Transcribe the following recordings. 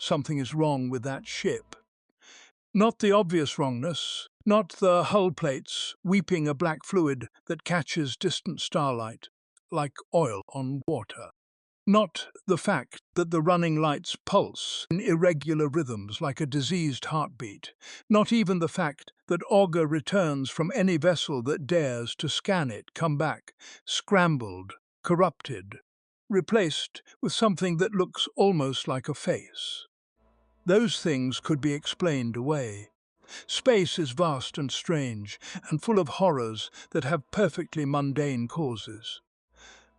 something is wrong with that ship. Not the obvious wrongness, not the hull plates weeping a black fluid that catches distant starlight, like oil on water. Not the fact that the running lights pulse in irregular rhythms like a diseased heartbeat. Not even the fact that auger returns from any vessel that dares to scan it come back, scrambled, corrupted, replaced with something that looks almost like a face. Those things could be explained away. Space is vast and strange, and full of horrors that have perfectly mundane causes.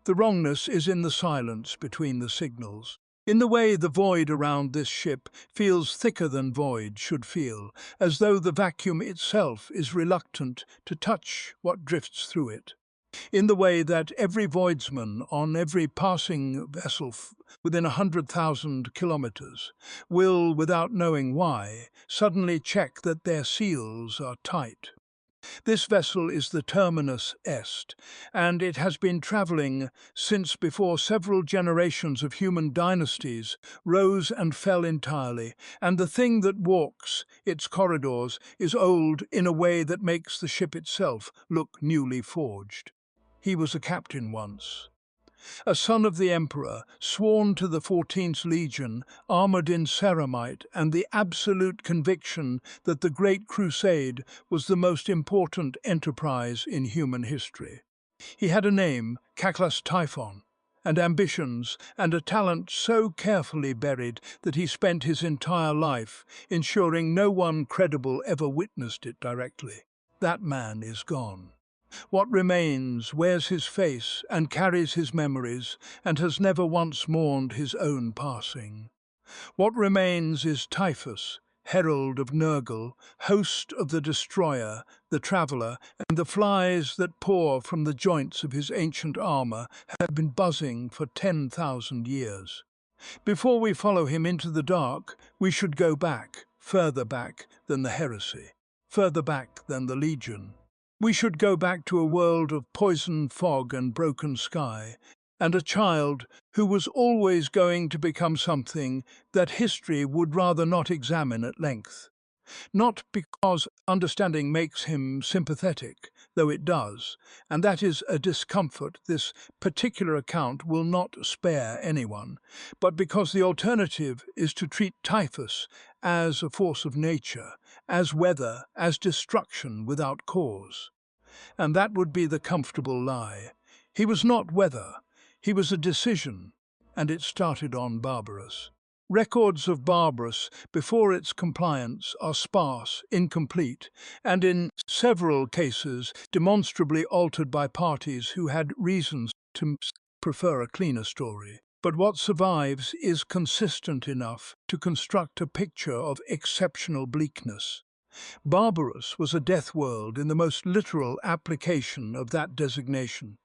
The wrongness is in the silence between the signals, in the way the void around this ship feels thicker than void should feel, as though the vacuum itself is reluctant to touch what drifts through it. In the way that every voidsman on every passing vessel within 100,000 kilometers will, without knowing why, suddenly check that their seals are tight. This vessel is the Terminus Est, and it has been travelling since before several generations of human dynasties rose and fell entirely, and the thing that walks its corridors is old in a way that makes the ship itself look newly forged. He was a captain once, a son of the Emperor, sworn to the 14th Legion, armoured in ceramite, and the absolute conviction that the Great Crusade was the most important enterprise in human history. He had a name, Caclus Typhon, and ambitions, and a talent so carefully buried that he spent his entire life ensuring no one credible ever witnessed it directly. That man is gone. What remains wears his face and carries his memories, and has never once mourned his own passing. What remains is Typhus, Herald of Nurgle, host of the Destroyer, the Traveller, and the flies that pour from the joints of his ancient armour have been buzzing for 10,000 years. Before we follow him into the dark, we should go back, further back than the Heresy, further back than the Legion. We should go back to a world of poison, fog and broken sky, and a child who was always going to become something that history would rather not examine at length. Not because understanding makes him sympathetic, though it does, and that is a discomfort this particular account will not spare anyone, but because the alternative is to treat Typhus as a force of nature, as weather, as destruction without cause. And that would be the comfortable lie. He was not weather, he was a decision, and it started on Barbarus. Records of Barbarus before its compliance are sparse, incomplete, and in several cases demonstrably altered by parties who had reasons to prefer a cleaner story. But what survives is consistent enough to construct a picture of exceptional bleakness. Barbarus was a death world in the most literal application of that designation.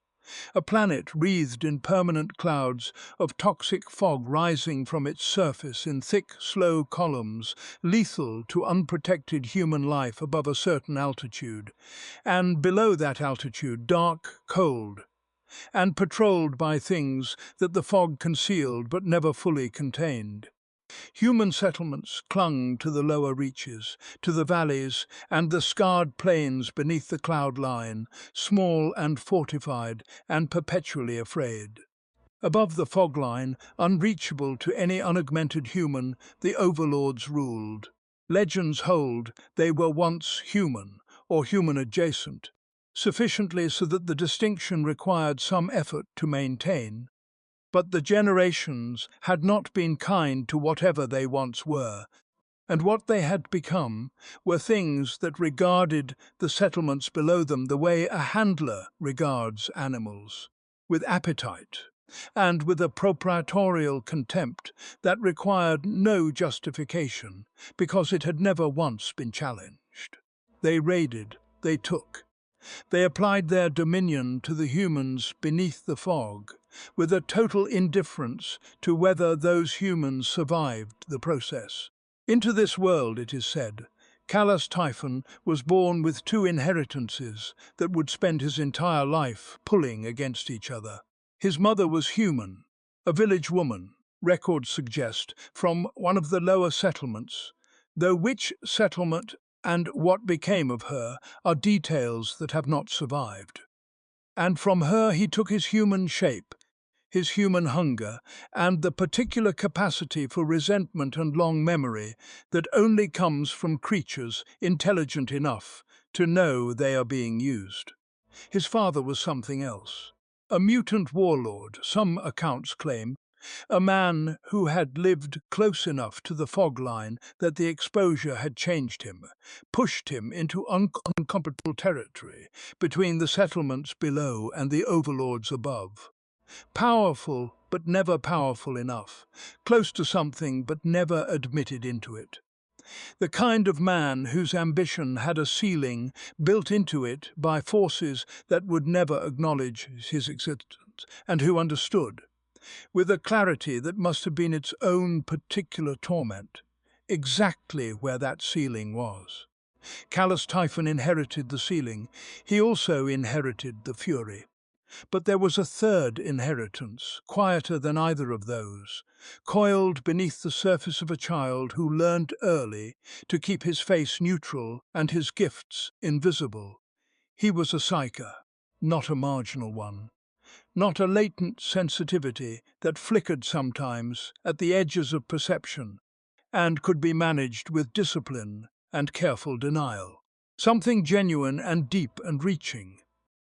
A planet wreathed in permanent clouds of toxic fog rising from its surface in thick, slow columns, lethal to unprotected human life above a certain altitude, and below that altitude dark, cold, and patrolled by things that the fog concealed but never fully contained. Human settlements clung to the lower reaches, to the valleys and the scarred plains beneath the cloud line, small and fortified and perpetually afraid. Above the fog line, unreachable to any unaugmented human, the overlords ruled. Legends hold they were once human, or human-adjacent, sufficiently so that the distinction required some effort to maintain. But the generations had not been kind to whatever they once were, and what they had become were things that regarded the settlements below them the way a handler regards animals, with appetite, and with a proprietorial contempt that required no justification, because it had never once been challenged. They raided, they took. They applied their dominion to the humans beneath the fog, with a total indifference to whether those humans survived the process. Into this world, it is said, Callus Typhon was born with two inheritances that would spend his entire life pulling against each other. His mother was human, a village woman, records suggest, from one of the lower settlements, though which settlement and what became of her are details that have not survived. And from her he took his human shape, his human hunger, and the particular capacity for resentment and long memory that only comes from creatures intelligent enough to know they are being used. His father was something else. A mutant warlord, some accounts claim, a man who had lived close enough to the fog line that the exposure had changed him, pushed him into uncomfortable territory between the settlements below and the overlords above. Powerful, but never powerful enough, close to something but never admitted into it. The kind of man whose ambition had a ceiling built into it by forces that would never acknowledge his existence, and who understood, with a clarity that must have been its own particular torment, exactly where that ceiling was. Callous Typhon inherited the ceiling. He also inherited the fury. But there was a third inheritance, quieter than either of those, coiled beneath the surface of a child who learned early to keep his face neutral and his gifts invisible. He was a psyker, not a marginal one, not a latent sensitivity that flickered sometimes at the edges of perception and could be managed with discipline and careful denial. Something genuine and deep and reaching.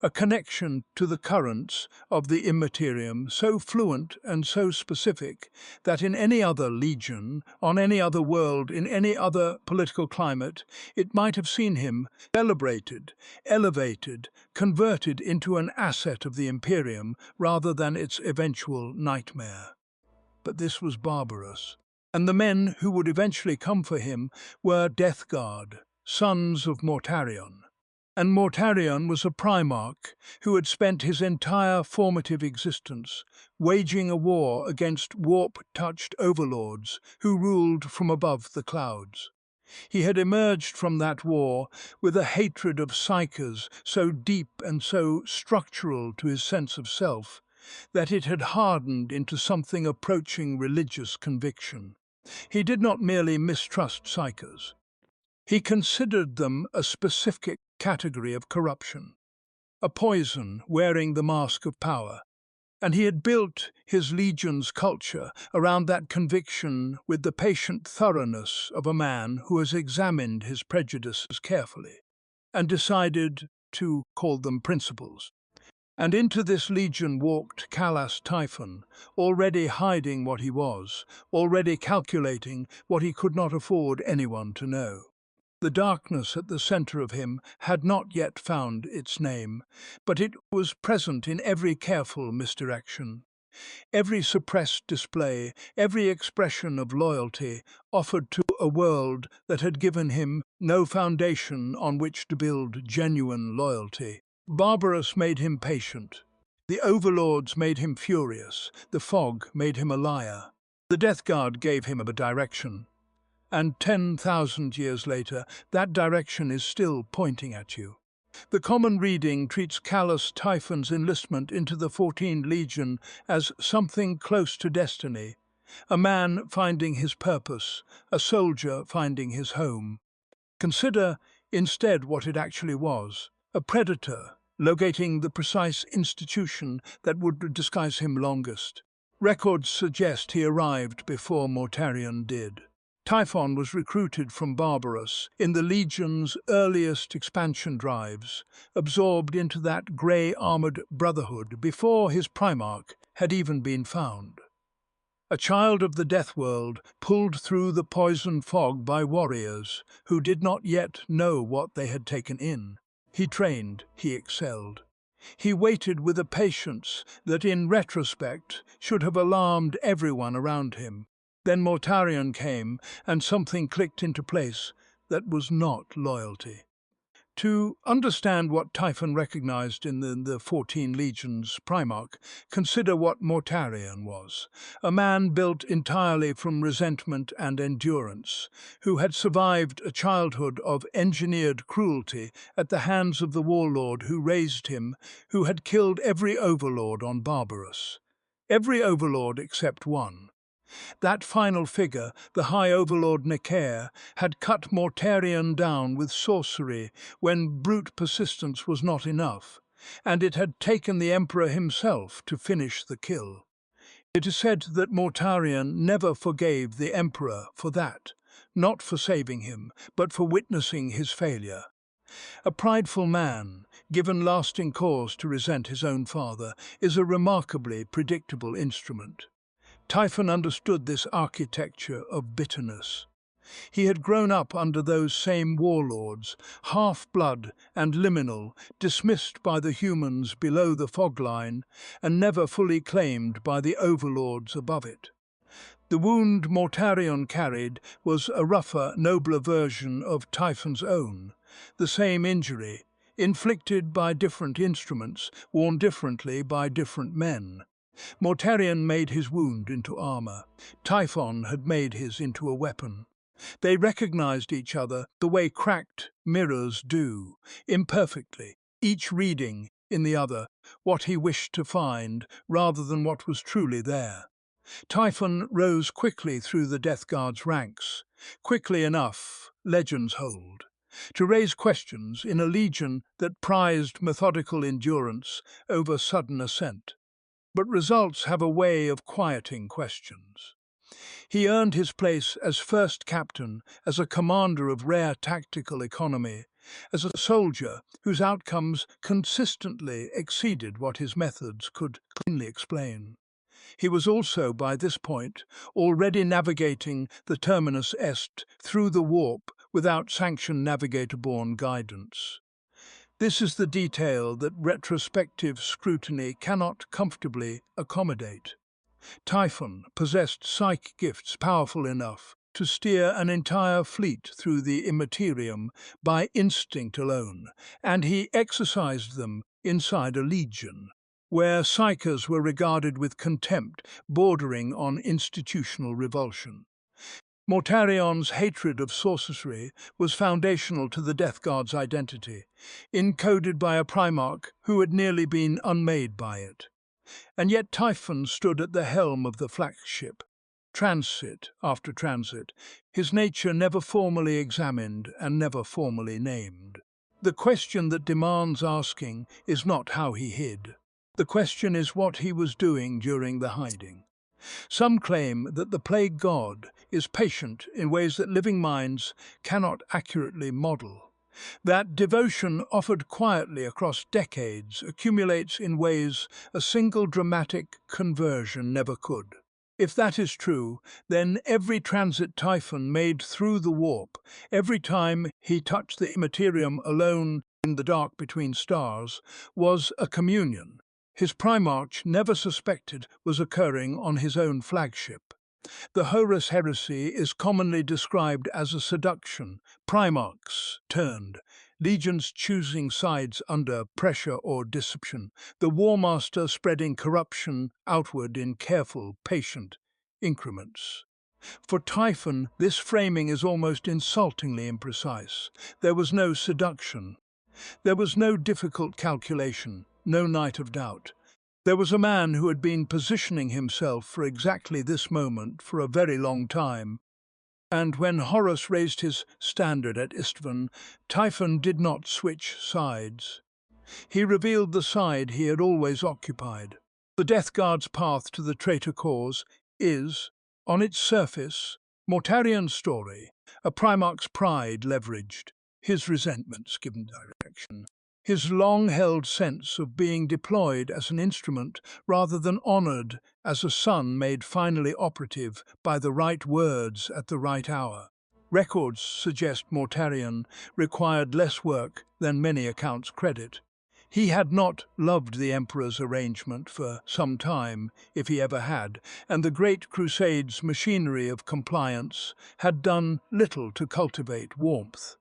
A connection to the currents of the Imperium so fluent and so specific that in any other legion, on any other world, in any other political climate, it might have seen him celebrated, elevated, converted into an asset of the Imperium rather than its eventual nightmare. But this was Barbarus, and the men who would eventually come for him were Death Guard, sons of Mortarion. And Mortarion was a Primarch who had spent his entire formative existence waging a war against warp-touched overlords who ruled from above the clouds. He had emerged from that war with a hatred of psychers so deep and so structural to his sense of self that it had hardened into something approaching religious conviction. He did not merely mistrust psychers. He considered them a specific category of corruption, a poison wearing the mask of power, and he had built his legion's culture around that conviction with the patient thoroughness of a man who has examined his prejudices carefully and decided to call them principles. And into this legion walked Callous Typhon, already hiding what he was, already calculating what he could not afford anyone to know. The darkness at the center of him had not yet found its name, but it was present in every careful misdirection. Every suppressed display, every expression of loyalty offered to a world that had given him no foundation on which to build genuine loyalty. Barbarus made him patient. The overlords made him furious. The fog made him a liar. The Death Guard gave him a direction. And 10,000 years later, that direction is still pointing at you. The common reading treats Callous Typhon's enlistment into the 14th Legion as something close to destiny, a man finding his purpose, a soldier finding his home. Consider instead what it actually was, a predator locating the precise institution that would disguise him longest. Records suggest he arrived before Mortarion did. Typhon was recruited from Barbarus in the Legion's earliest expansion drives, absorbed into that grey-armoured brotherhood before his Primarch had even been found. A child of the Death World, pulled through the poison fog by warriors who did not yet know what they had taken in. He trained, he excelled. He waited with a patience that in retrospect should have alarmed everyone around him. Then Mortarion came, and something clicked into place that was not loyalty. To understand what Typhon recognized in the 14 Legions Primarch, consider what Mortarion was, a man built entirely from resentment and endurance, who had survived a childhood of engineered cruelty at the hands of the warlord who raised him, who had killed every overlord on Barbarus. Every overlord except one. That final figure, the High Overlord Necair, had cut Mortarion down with sorcery when brute persistence was not enough, and it had taken the Emperor himself to finish the kill. It is said that Mortarion never forgave the Emperor for that, not for saving him, but for witnessing his failure. A prideful man, given lasting cause to resent his own father, is a remarkably predictable instrument. Typhon understood this architecture of bitterness. He had grown up under those same warlords, half-blood and liminal, dismissed by the humans below the fog line and never fully claimed by the overlords above it. The wound Mortarion carried was a rougher, nobler version of Typhon's own, the same injury, inflicted by different instruments, worn differently by different men. Mortarion made his wound into armour. Typhon had made his into a weapon. They recognized each other the way cracked mirrors do, imperfectly, each reading in the other what he wished to find rather than what was truly there. Typhon rose quickly through the Death Guard's ranks, quickly enough, legends hold, to raise questions in a legion that prized methodical endurance over sudden ascent. But results have a way of quieting questions. He earned his place as first captain, as a commander of rare tactical economy, as a soldier whose outcomes consistently exceeded what his methods could cleanly explain. He was also, by this point, already navigating the Terminus Est through the warp without sanctioned navigator-borne guidance. This is the detail that retrospective scrutiny cannot comfortably accommodate. Typhon possessed psych gifts powerful enough to steer an entire fleet through the Imperium by instinct alone, and he exercised them inside a legion, where psychers were regarded with contempt bordering on institutional revulsion. Mortarion's hatred of sorcery was foundational to the Death Guard's identity, encoded by a Primarch who had nearly been unmade by it. And yet Typhon stood at the helm of the flagship, transit after transit, his nature never formally examined and never formally named. The question that demands asking is not how he hid. The question is what he was doing during the hiding. Some claim that the Plague God is patient in ways that living minds cannot accurately model. That devotion offered quietly across decades accumulates in ways a single dramatic conversion never could. If that is true, then every transit Typhon made through the warp, every time he touched the Imperium alone in the dark between stars, was a communion his Primarch never suspected was occurring on his own flagship. The Horus Heresy is commonly described as a seduction, Primarchs turned, legions choosing sides under pressure or deception, the War Master spreading corruption outward in careful, patient increments. For Typhon, this framing is almost insultingly imprecise. There was no seduction. There was no difficult calculation, no night of doubt. There was a man who had been positioning himself for exactly this moment for a very long time, and when Horus raised his standard at Istvan, Typhon did not switch sides. He revealed the side he had always occupied. The Death Guard's path to the traitor cause is, on its surface, Mortarion's story, a Primarch's pride leveraged, his resentments given direction, his long-held sense of being deployed as an instrument rather than honoured as a son made finally operative by the right words at the right hour. Records suggest Mortarion required less work than many accounts credit. He had not loved the Emperor's arrangement for some time, if he ever had, and the Great Crusade's machinery of compliance had done little to cultivate warmth.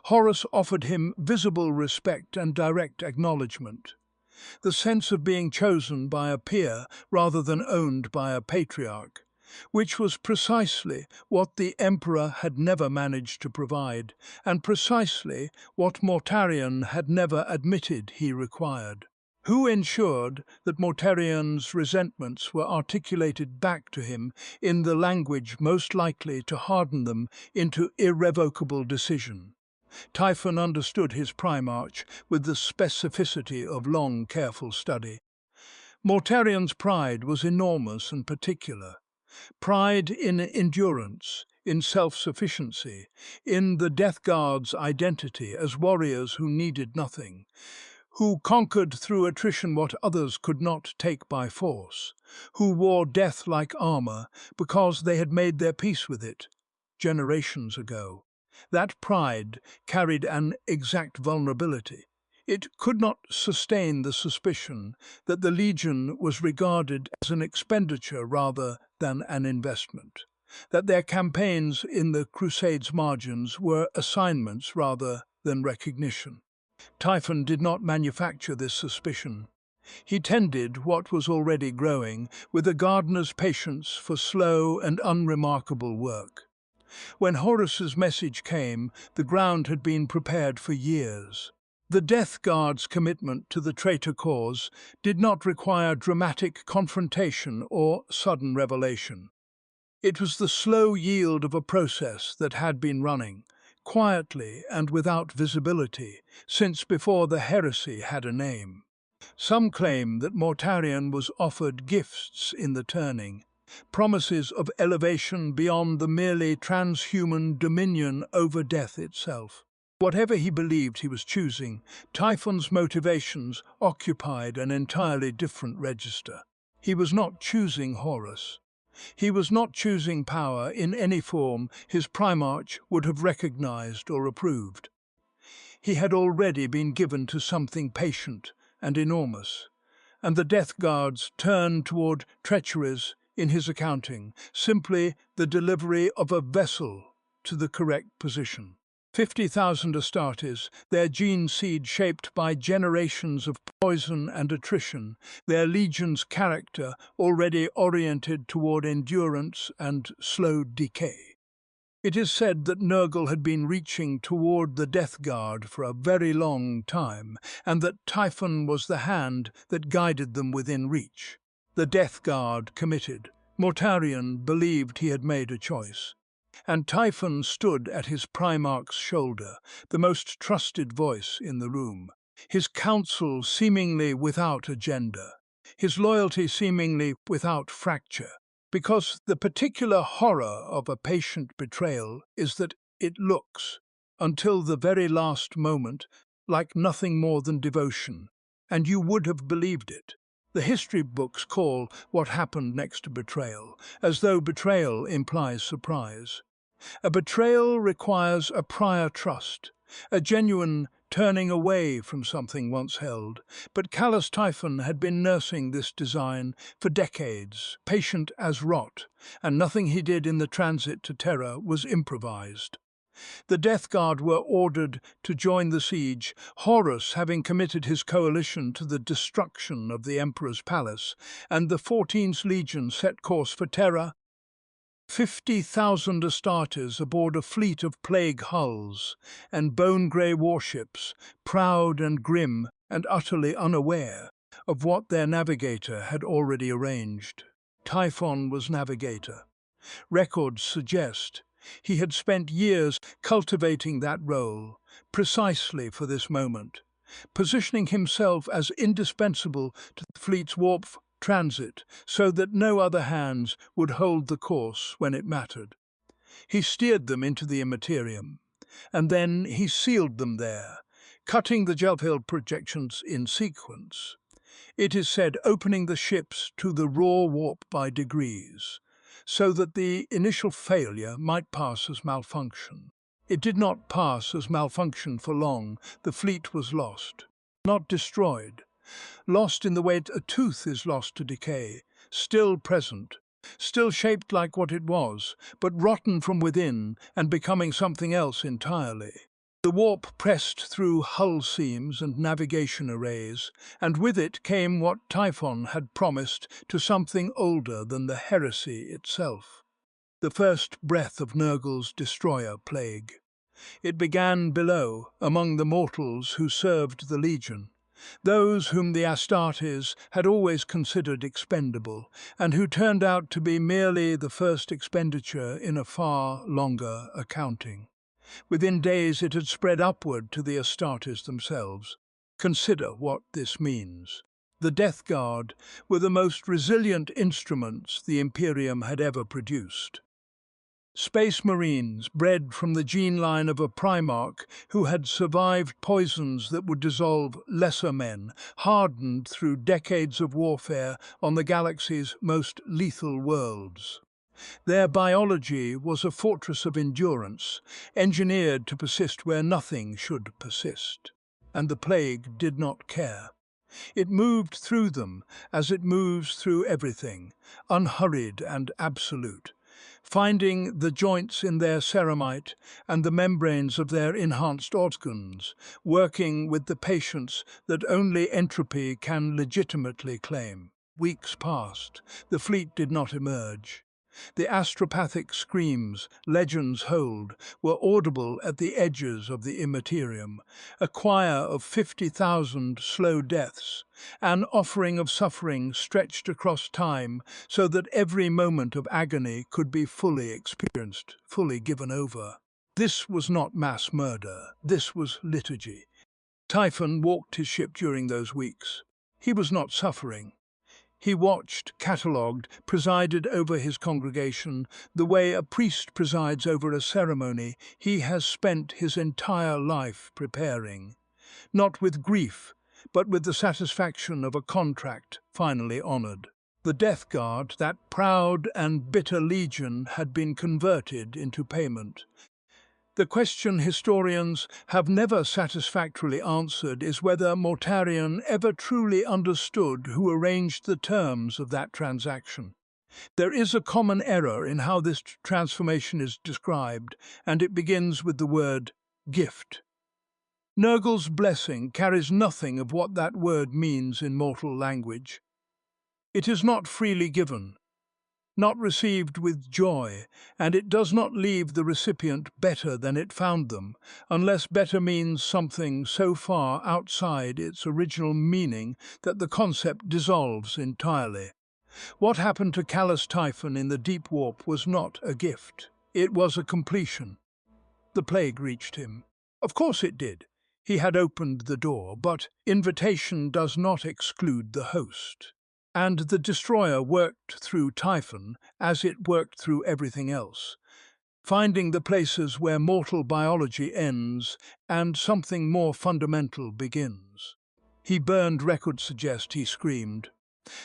Horus offered him visible respect and direct acknowledgement. The sense of being chosen by a peer rather than owned by a patriarch, which was precisely what the Emperor had never managed to provide, and precisely what Mortarion had never admitted he required. Who ensured that Mortarion's resentments were articulated back to him in the language most likely to harden them into irrevocable decision? Typhon understood his Primarch with the specificity of long, careful study. Mortarion's pride was enormous and particular. Pride in endurance, in self-sufficiency, in the Death Guard's identity as warriors who needed nothing, who conquered through attrition what others could not take by force, who wore death like armor because they had made their peace with it generations ago. That pride carried an exact vulnerability. It could not sustain the suspicion that the Legion was regarded as an expenditure rather than an investment, that their campaigns in the Crusades' margins were assignments rather than recognition. Typhon did not manufacture this suspicion. He tended what was already growing with a gardener's patience for slow and unremarkable work. When Horus's message came, the ground had been prepared for years. The Death Guard's commitment to the traitor cause did not require dramatic confrontation or sudden revelation. It was the slow yield of a process that had been running, quietly and without visibility, since before the heresy had a name. Some claim that Mortarion was offered gifts in the turning, promises of elevation beyond the merely transhuman dominion over death itself. Whatever he believed he was choosing, Typhon's motivations occupied an entirely different register. He was not choosing Horus. He was not choosing power in any form his Primarch would have recognized or approved. He had already been given to something patient and enormous, and the Death Guards turned toward treacheries in his accounting, simply the delivery of a vessel to the correct position. 50,000 Astartes, their gene seed shaped by generations of poison and attrition, their legion's character already oriented toward endurance and slow decay. It is said that Nurgle had been reaching toward the Death Guard for a very long time, and that Typhon was the hand that guided them within reach. The Death Guard committed. Mortarion believed he had made a choice. And Typhon stood at his Primarch's shoulder, the most trusted voice in the room. His counsel seemingly without agenda, his loyalty seemingly without fracture. Because the particular horror of a patient betrayal is that it looks, until the very last moment, like nothing more than devotion, and you would have believed it. The history books call what happened next to betrayal, as though betrayal implies surprise. A betrayal requires a prior trust, a genuine turning away from something once held, but callous Typhon had been nursing this design for decades, patient as rot, and nothing he did in the transit to Terra was improvised. The Death Guard were ordered to join the siege, Horus having committed his coalition to the destruction of the Emperor's palace, and the 14th Legion set course for Terra. 50,000 Astartes aboard a fleet of plague hulls and bone-grey warships, proud and grim and utterly unaware of what their navigator had already arranged. Typhon was navigator. Records suggest he had spent years cultivating that role, precisely for this moment, positioning himself as indispensable to the fleet's warp transit so that no other hands would hold the course when it mattered. He steered them into the Imperium, and then he sealed them there, cutting the Jelphill projections in sequence. It is said opening the ships to the raw warp by degrees, so that the initial failure might pass as malfunction. It did not pass as malfunction for long. The fleet was lost, not destroyed. Lost in the way a tooth is lost to decay, still present, still shaped like what it was, but rotten from within and becoming something else entirely. The warp pressed through hull seams and navigation arrays, and with it came what Typhon had promised to something older than the heresy itself. The first breath of Nurgle's destroyer plague. It began below, among the mortals who served the Legion. those whom the Astartes had always considered expendable, and who turned out to be merely the first expenditure in a far longer accounting. Within days it had spread upward to the Astartes themselves. Consider what this means. The Death Guard were the most resilient instruments the Imperium had ever produced. Space Marines, bred from the gene line of a Primarch who had survived poisons that would dissolve lesser men, hardened through decades of warfare on the galaxy's most lethal worlds. Their biology was a fortress of endurance, engineered to persist where nothing should persist. And the plague did not care. It moved through them as it moves through everything, unhurried and absolute, finding the joints in their ceramite and the membranes of their enhanced organs, working with the patience that only entropy can legitimately claim. Weeks passed. The fleet did not emerge. The astropathic screams legends hold were audible at the edges of the Imperium, a choir of 50,000 slow deaths, an offering of suffering stretched across time so that every moment of agony could be fully experienced, fully given over. This was not mass murder, this was liturgy. Typhon walked his ship during those weeks. He was not suffering. He watched, catalogued, presided over his congregation the way a priest presides over a ceremony he has spent his entire life preparing, not with grief, but with the satisfaction of a contract finally honoured. The Death Guard, that proud and bitter legion, had been converted into payment. The question historians have never satisfactorily answered is whether Mortarion ever truly understood who arranged the terms of that transaction. There is a common error in how this transformation is described, and it begins with the word gift. Nurgle's blessing carries nothing of what that word means in mortal language. It is not freely given, not received with joy, and it does not leave the recipient better than it found them, unless better means something so far outside its original meaning that the concept dissolves entirely. What happened to Callous Typhon in the Deep Warp was not a gift. It was a completion. The plague reached him. Of course it did. He had opened the door, but invitation does not exclude the host. And the destroyer worked through Typhon as it worked through everything else, finding the places where mortal biology ends and something more fundamental begins. He burned, records suggest he screamed.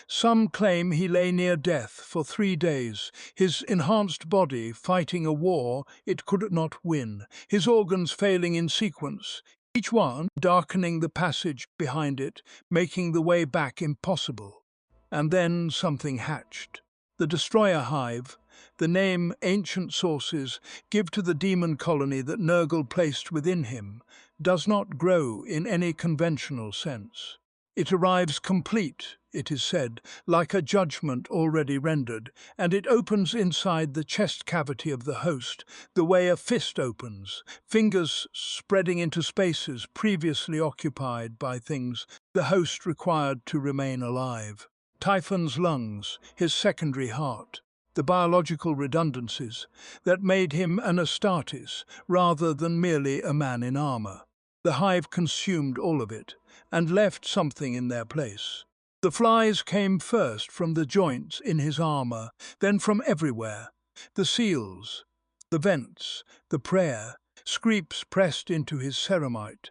Some claim he lay near death for 3 days, his enhanced body fighting a war it could not win, his organs failing in sequence, each one darkening the passage behind it, making the way back impossible. And then something hatched. The Destroyer Hive, the name ancient sources give to the demon colony that Nurgle placed within him, does not grow in any conventional sense. It arrives complete, it is said, like a judgment already rendered, and it opens inside the chest cavity of the host, the way a fist opens, fingers spreading into spaces previously occupied by things the host required to remain alive. Typhon's lungs, his secondary heart, the biological redundancies that made him an Astartes rather than merely a man in armour. The hive consumed all of it and left something in their place. The flies came first from the joints in his armour, then from everywhere. The seals, the vents, the prayer, screeps pressed into his ceramite,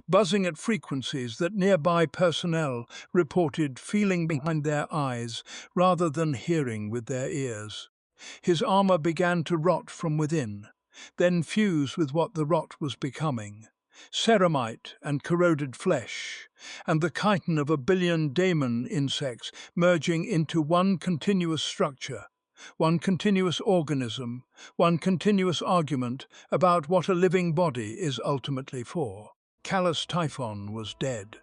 buzzing at frequencies that nearby personnel reported feeling behind their eyes rather than hearing with their ears. His armour began to rot from within, then fuse with what the rot was becoming. Ceramite and corroded flesh, and the chitin of a billion daemon insects merging into one continuous structure, one continuous organism, one continuous argument about what a living body is ultimately for. Callous Typhon was dead.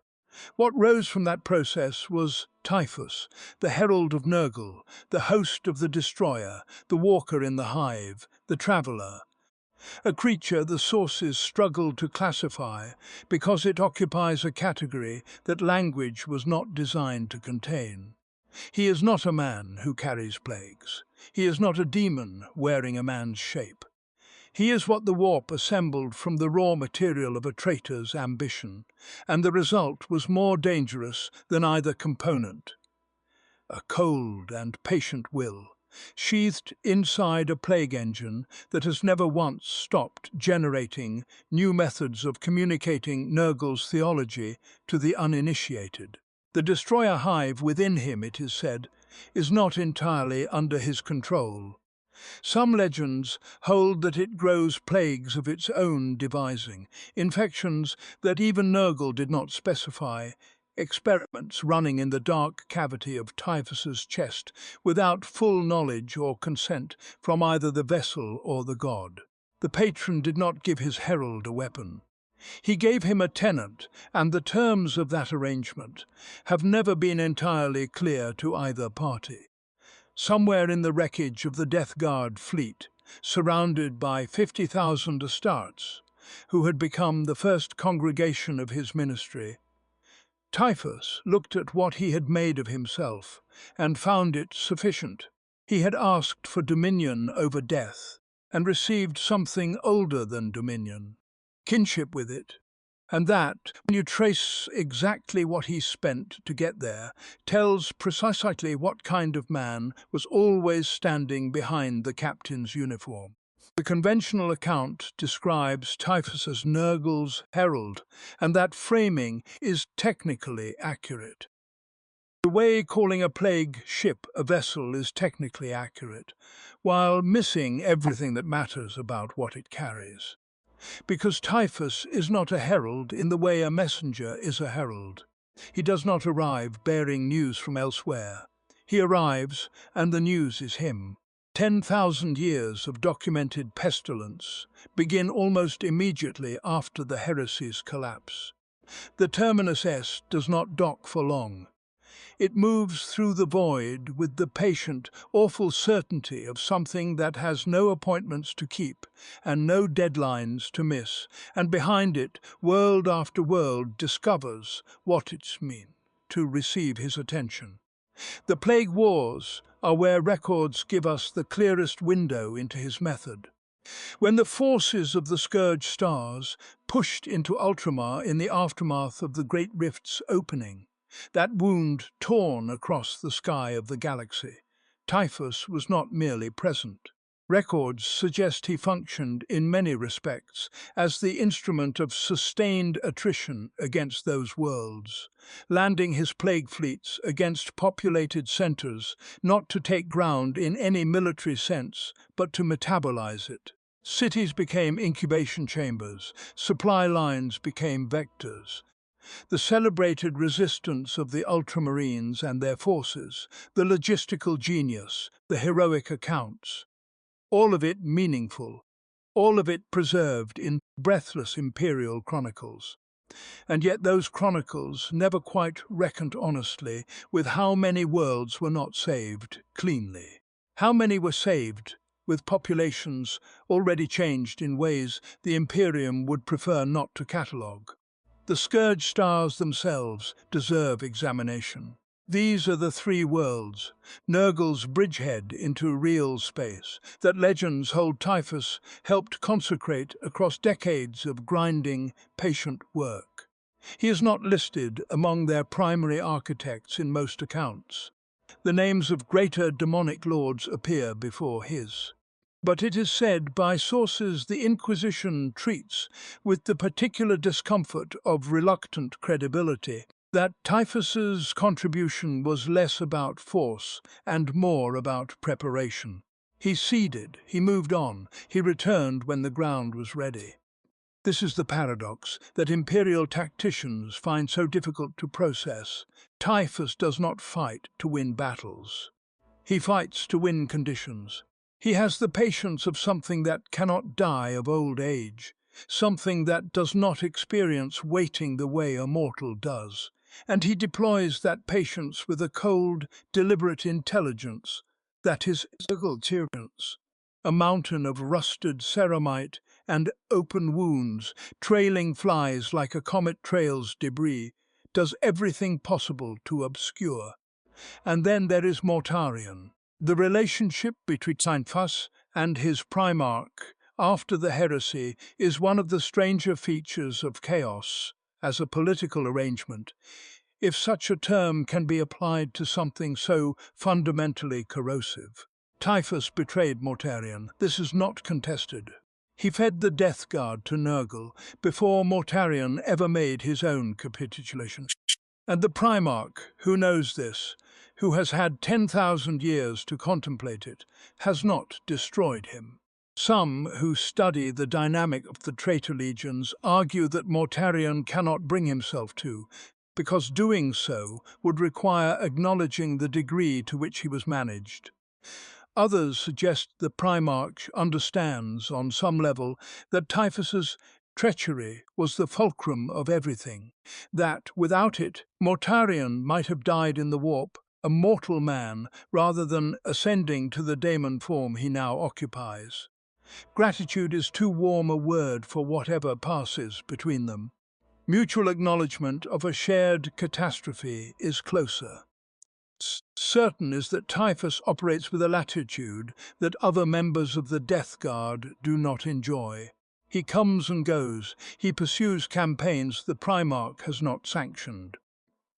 What rose from that process was Typhus, the Herald of Nurgle, the host of the Destroyer, the walker in the hive, the traveller. a creature the sources struggled to classify because it occupies a category that language was not designed to contain. He is not a man who carries plagues. He is not a demon wearing a man's shape. He is what the warp assembled from the raw material of a traitor's ambition, and the result was more dangerous than either component. A cold and patient will, sheathed inside a plague engine that has never once stopped generating new methods of communicating Nurgle's theology to the uninitiated. The destroyer hive within him, it is said, is not entirely under his control. Some legends hold that it grows plagues of its own devising, infections that even Nurgle did not specify, experiments running in the dark cavity of Typhus's chest without full knowledge or consent from either the vessel or the god. The patron did not give his herald a weapon. He gave him a tenant, and the terms of that arrangement have never been entirely clear to either party. Somewhere in the wreckage of the Death Guard fleet, surrounded by 50,000 Astartes, who had become the first congregation of his ministry, Typhus looked at what he had made of himself and found it sufficient. He had asked for dominion over death and received something older than dominion, kinship with it. And that, when you trace exactly what he spent to get there, tells precisely what kind of man was always standing behind the captain's uniform. The conventional account describes Typhus as Nurgle's herald, and that framing is technically accurate. The way calling a plague ship a vessel is technically accurate, while missing everything that matters about what it carries. Because Typhus is not a herald in the way a messenger is a herald. He does not arrive bearing news from elsewhere. He arrives, and the news is him. 10,000 years of documented pestilence begin almost immediately after the heresy's collapse. The Terminus S does not dock for long. It moves through the void with the patient, awful certainty of something that has no appointments to keep and no deadlines to miss, and behind it, world after world discovers what it's mean to receive his attention. The Plague Wars are where records give us the clearest window into his method. When the forces of the Scourge Stars pushed into Ultramar in the aftermath of the Great Rift's opening, that wound torn across the sky of the galaxy, Typhus was not merely present. Records suggest he functioned in many respects as the instrument of sustained attrition against those worlds, landing his plague fleets against populated centers, not to take ground in any military sense, but to metabolize it. Cities became incubation chambers, supply lines became vectors. The celebrated resistance of the Ultramarines and their forces, the logistical genius, the heroic accounts, all of it meaningful, all of it preserved in breathless imperial chronicles. And yet those chronicles never quite reckoned honestly with how many worlds were not saved cleanly. How many were saved with populations already changed in ways the Imperium would prefer not to catalogue. The Scourge Stars themselves deserve examination. These are the three worlds, Nurgle's bridgehead into real space, that legends hold Typhus helped consecrate across decades of grinding, patient work. He is not listed among their primary architects in most accounts. The names of greater demonic lords appear before his. But it is said by sources the Inquisition treats with the particular discomfort of reluctant credibility that Typhus's contribution was less about force and more about preparation. He seeded, he moved on, he returned when the ground was ready. This is the paradox that imperial tacticians find so difficult to process. Typhus does not fight to win battles. He fights to win conditions. He has the patience of something that cannot die of old age, something that does not experience waiting the way a mortal does, and he deploys that patience with a cold, deliberate intelligence that is physical tyranny. A mountain of rusted ceramite and open wounds, trailing flies like a comet trails debris, does everything possible to obscure. And then there is Mortarion. The relationship between Typhus and his Primarch after the heresy is one of the stranger features of chaos as a political arrangement, if such a term can be applied to something so fundamentally corrosive. Typhus betrayed Mortarion. This is not contested. He fed the Death Guard to Nurgle before Mortarion ever made his own capitulation. And the Primarch, who knows this, who has had 10,000 years to contemplate it, has not destroyed him. Some who study the dynamic of the traitor legions argue that Mortarion cannot bring himself to, because doing so would require acknowledging the degree to which he was managed. Others suggest the Primarch understands, on some level, that Typhus's treachery was the fulcrum of everything, that, without it, Mortarion might have died in the warp, a mortal man, rather than ascending to the daemon form he now occupies. Gratitude is too warm a word for whatever passes between them. Mutual acknowledgement of a shared catastrophe is closer. Certain is that Typhus operates with a latitude that other members of the Death Guard do not enjoy. He comes and goes. He pursues campaigns the Primarch has not sanctioned.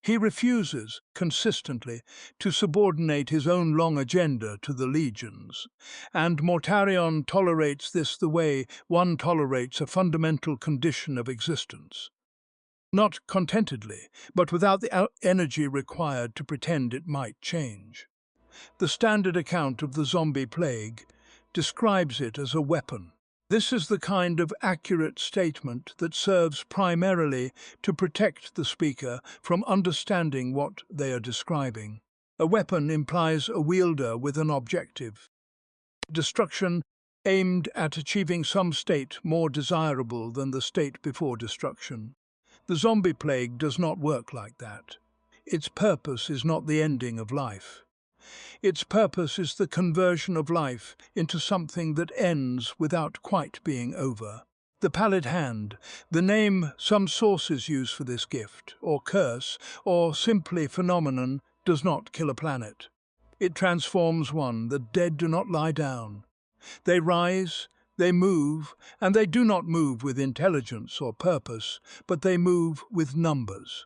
He refuses, consistently, to subordinate his own long agenda to the legions, and Mortarion tolerates this the way one tolerates a fundamental condition of existence. Not contentedly, but without the energy required to pretend it might change. The standard account of the zombie plague describes it as a weapon. This is the kind of accurate statement that serves primarily to protect the speaker from understanding what they are describing. A weapon implies a wielder with an objective. Destruction aimed at achieving some state more desirable than the state before destruction. The zombie plague does not work like that. Its purpose is not the ending of life. Its purpose is the conversion of life into something that ends without quite being over. The pallid hand, the name some sources use for this gift, or curse, or simply phenomenon, does not kill a planet. It transforms one. The dead do not lie down. They rise, they move, and they do not move with intelligence or purpose, but they move with numbers.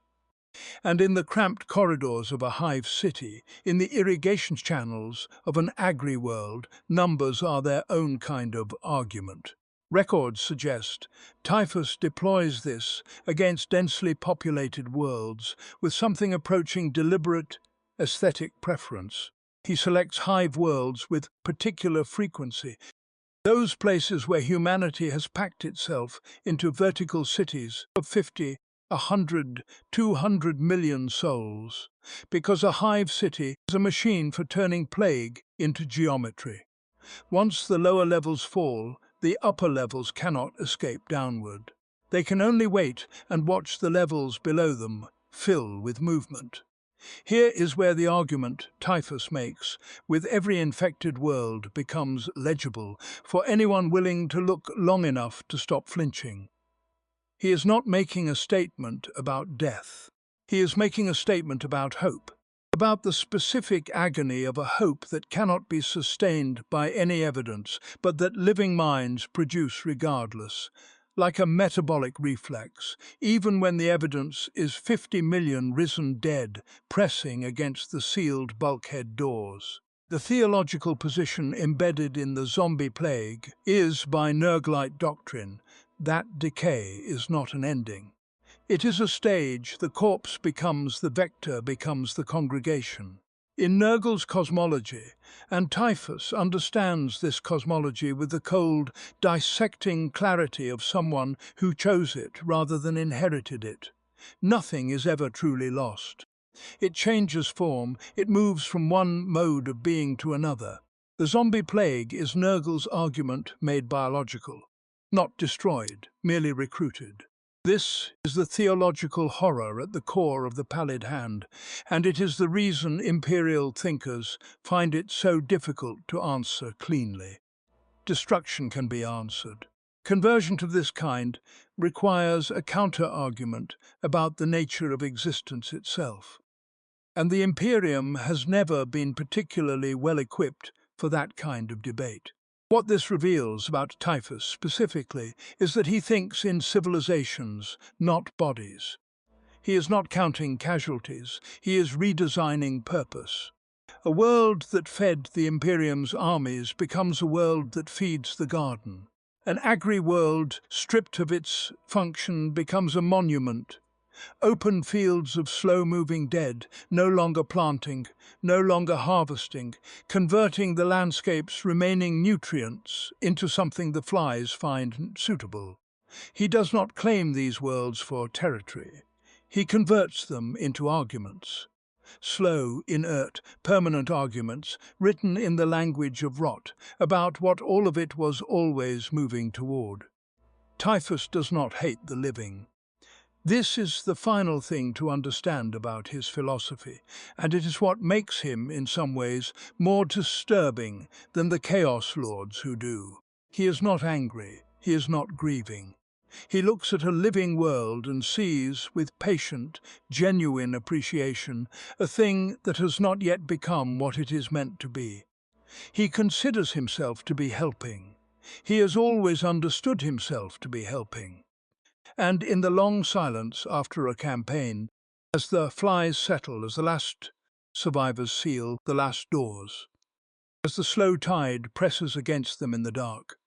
And in the cramped corridors of a hive city, in the irrigation channels of an agri-world, numbers are their own kind of argument. Records suggest Typhus deploys this against densely populated worlds with something approaching deliberate aesthetic preference. He selects hive worlds with particular frequency, those places where humanity has packed itself into vertical cities of 50, 100, 200 million souls, because a hive city is a machine for turning plague into geometry. Once the lower levels fall, the upper levels cannot escape downward. They can only wait and watch the levels below them fill with movement. Here is where the argument Typhus makes with every infected world becomes legible for anyone willing to look long enough to stop flinching. He is not making a statement about death. He is making a statement about hope, about the specific agony of a hope that cannot be sustained by any evidence, but that living minds produce regardless, like a metabolic reflex, even when the evidence is 50 million risen dead pressing against the sealed bulkhead doors. The theological position embedded in the zombie plague is, by Nurglite doctrine, that decay is not an ending. It is a stage. The corpse becomes the vector, becomes the congregation. In Nurgle's cosmology, and Typhus understands this cosmology with the cold, dissecting clarity of someone who chose it rather than inherited it, nothing is ever truly lost. It changes form, it moves from one mode of being to another. The zombie plague is Nurgle's argument made biological, not destroyed, merely recruited. This is the theological horror at the core of the pallid hand, and it is the reason imperial thinkers find it so difficult to answer cleanly. Destruction can be answered. Conversion of this kind requires a counter-argument about the nature of existence itself, and the Imperium has never been particularly well equipped for that kind of debate. What this reveals about Typhus specifically is that he thinks in civilizations, not bodies. He is not counting casualties, he is redesigning purpose. A world that fed the Imperium's armies becomes a world that feeds the garden. An agri-world stripped of its function becomes a monument. Open fields of slow-moving dead, no longer planting, no longer harvesting, converting the landscape's remaining nutrients into something the flies find suitable. He does not claim these worlds for territory. He converts them into arguments. Slow, inert, permanent arguments, written in the language of rot, about what all of it was always moving toward. Typhus does not hate the living. This is the final thing to understand about his philosophy, and it is what makes him, in some ways, more disturbing than the Chaos Lords who do. He is not angry, he is not grieving. He looks at a living world and sees, with patient, genuine appreciation, a thing that has not yet become what it is meant to be. He considers himself to be helping. He has always understood himself to be helping. And in the long silence after a campaign, as the flies settle, as the last survivors seal the last doors, as the slow tide presses against them in the dark,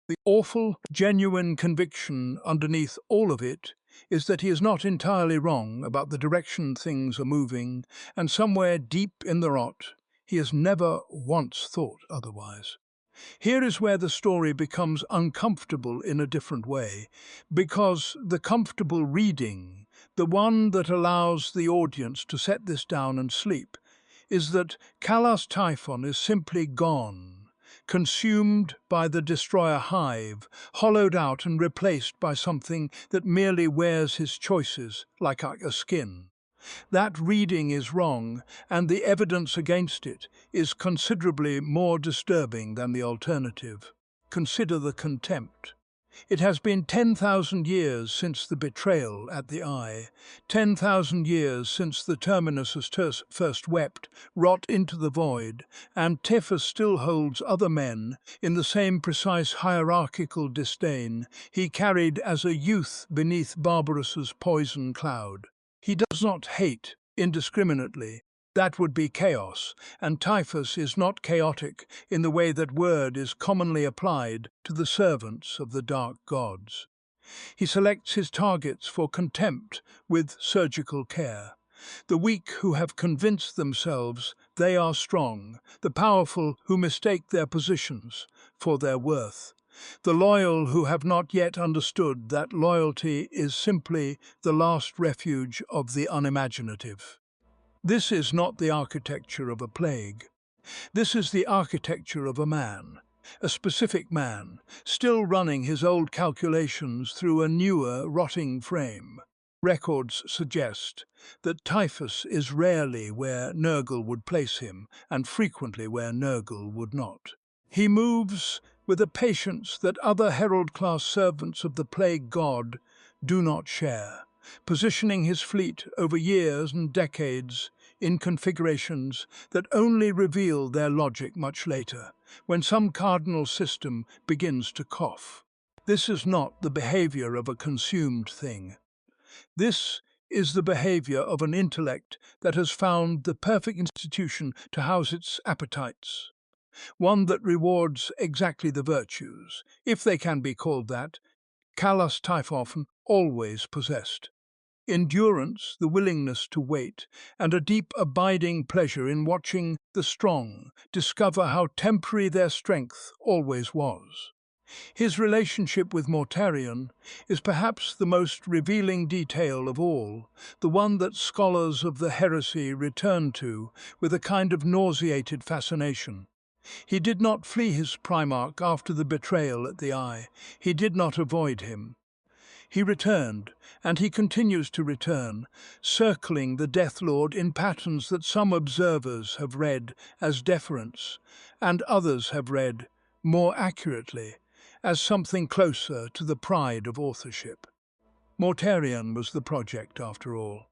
the awful, genuine conviction underneath all of it is that he is not entirely wrong about the direction things are moving, and somewhere deep in the rot, he has never once thought otherwise. Here is where the story becomes uncomfortable in a different way, because the comfortable reading, the one that allows the audience to set this down and sleep, is that Calas Typhon is simply gone, consumed by the destroyer hive, hollowed out and replaced by something that merely wears his choices like a skin. That reading is wrong, and the evidence against it is considerably more disturbing than the alternative. Consider the contempt. It has been 10,000 years since the betrayal at the Eye, 10,000 years since the Terminus has first wept, rot into the void, and Typhus still holds other men in the same precise hierarchical disdain he carried as a youth beneath Barbarus's poison cloud. He does not hate indiscriminately. That would be chaos, and Typhus is not chaotic in the way that word is commonly applied to the servants of the dark gods. He selects his targets for contempt with surgical care. The weak who have convinced themselves they are strong, the powerful who mistake their positions for their worth. The loyal who have not yet understood that loyalty is simply the last refuge of the unimaginative. This is not the architecture of a plague. This is the architecture of a man, a specific man, still running his old calculations through a newer, rotting frame. Records suggest that Typhus is rarely where Nurgle would place him, and frequently where Nurgle would not. He moves with a patience that other Herald-class servants of the Plague God do not share, positioning his fleet over years and decades in configurations that only reveal their logic much later, when some cardinal system begins to cough. This is not the behavior of a consumed thing. This is the behavior of an intellect that has found the perfect institution to house its appetites. One that rewards exactly the virtues, if they can be called that, Calas Typhon always possessed. Endurance, the willingness to wait, and a deep abiding pleasure in watching the strong discover how temporary their strength always was. His relationship with Mortarion is perhaps the most revealing detail of all, the one that scholars of the heresy return to with a kind of nauseated fascination. He did not flee his Primarch after the betrayal at the Eye. He did not avoid him. He returned, and he continues to return, circling the Death Lord in patterns that some observers have read as deference, and others have read, more accurately, as something closer to the pride of authorship. Mortarion was the project, after all.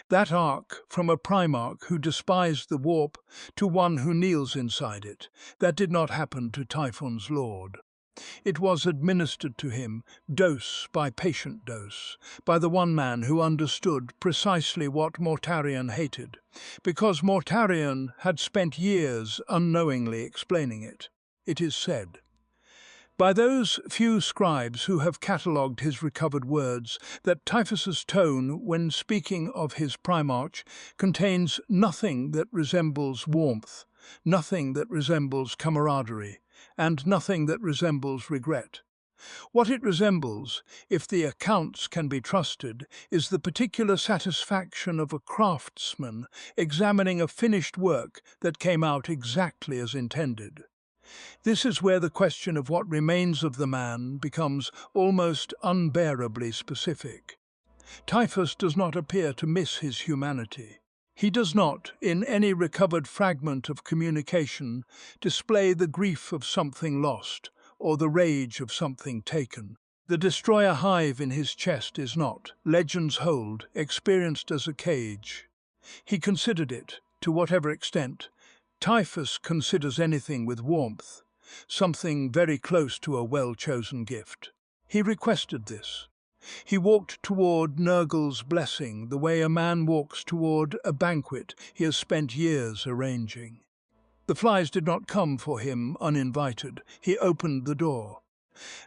That arc, from a Primarch who despised the warp to one who kneels inside it, that did not happen to Typhon's lord. It was administered to him, dose by patient dose, by the one man who understood precisely what Mortarion hated, because Mortarion had spent years unknowingly explaining it. It is said, by those few scribes who have catalogued his recovered words, that Typhus's tone, when speaking of his Primarch, contains nothing that resembles warmth, nothing that resembles camaraderie, and nothing that resembles regret. What it resembles, if the accounts can be trusted, is the particular satisfaction of a craftsman examining a finished work that came out exactly as intended. This is where the question of what remains of the man becomes almost unbearably specific. Typhus does not appear to miss his humanity. He does not, in any recovered fragment of communication, display the grief of something lost, or the rage of something taken. The destroyer hive in his chest is not, legends hold, experienced as a cage. He considered it, to whatever extent. Typhus considers anything with warmth, something very close to a well-chosen gift. He requested this. He walked toward Nurgle's blessing the way a man walks toward a banquet he has spent years arranging. The flies did not come for him uninvited. He opened the door.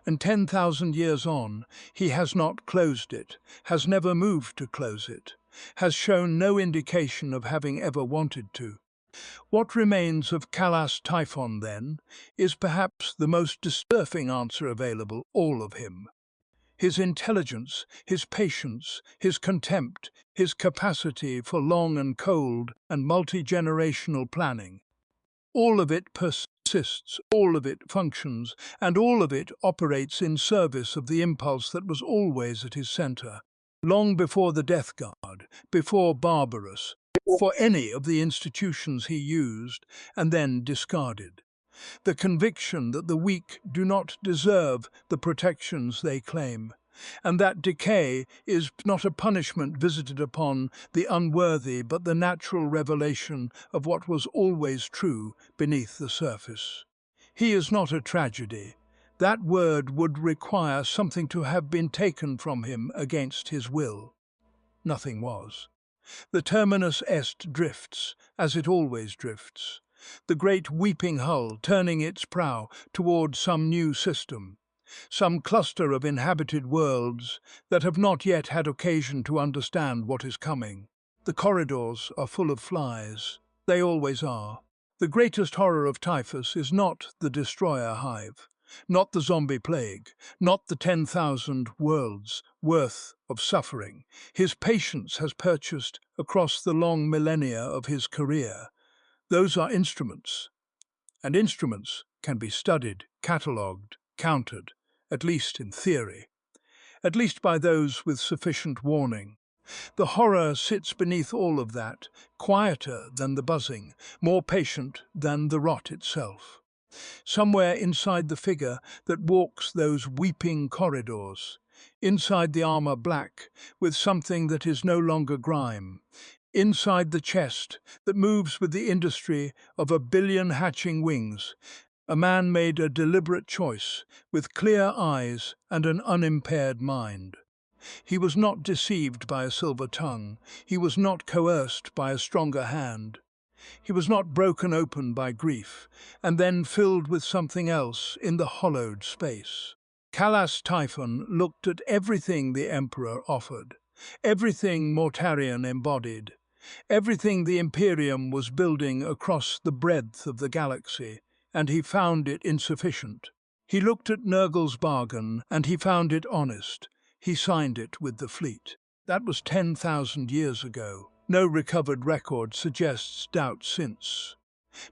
And 10,000 years on, he has not closed it, has never moved to close it, has shown no indication of having ever wanted to. What remains of Calas Typhon, then, is perhaps the most disturbing answer available, all of him. His intelligence, his patience, his contempt, his capacity for long and cold and multi-generational planning. All of it persists, all of it functions, and all of it operates in service of the impulse that was always at his center, long before the Death Guard, before Barbarus, for any of the institutions he used and then discarded. The conviction that the weak do not deserve the protections they claim, and that decay is not a punishment visited upon the unworthy but the natural revelation of what was always true beneath the surface. He is not a tragedy. That word would require something to have been taken from him against his will. Nothing was. The terminus est drifts, as it always drifts, the great weeping hull turning its prow toward some new system, some cluster of inhabited worlds that have not yet had occasion to understand what is coming. The corridors are full of flies. They always are. The greatest horror of Typhus is not the destroyer hive, not the zombie plague, not the 10,000 worlds worth of suffering his patience has purchased across the long millennia of his career. Those are instruments, and instruments can be studied, catalogued, countered, at least in theory, at least by those with sufficient warning. The horror sits beneath all of that, quieter than the buzzing, more patient than the rot itself. Somewhere inside the figure that walks those weeping corridors, inside the armor black with something that is no longer grime, inside the chest that moves with the industry of a billion hatching wings, a man made a deliberate choice, with clear eyes and an unimpaired mind. He was not deceived by a silver tongue. He was not coerced by a stronger hand. He was not broken open by grief, and then filled with something else in the hollowed space. Calas Typhon looked at everything the Emperor offered, everything Mortarion embodied, everything the Imperium was building across the breadth of the galaxy, and he found it insufficient. He looked at Nurgle's bargain, and he found it honest. He signed it with the fleet. That was 10,000 years ago. No recovered record suggests doubt since.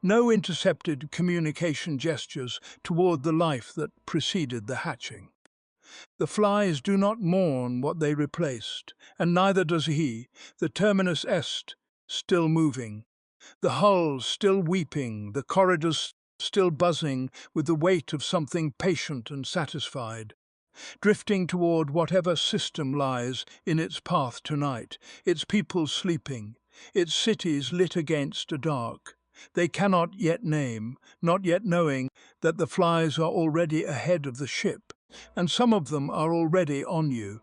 No intercepted communication gestures toward the life that preceded the hatching. The flies do not mourn what they replaced, and neither does he, the terminus est still moving, the hull still weeping, the corridors still buzzing with the weight of something patient and satisfied, drifting toward whatever system lies in its path tonight, its people sleeping, its cities lit against a dark they cannot yet name, not yet knowing that the flies are already ahead of the ship, and some of them are already on you.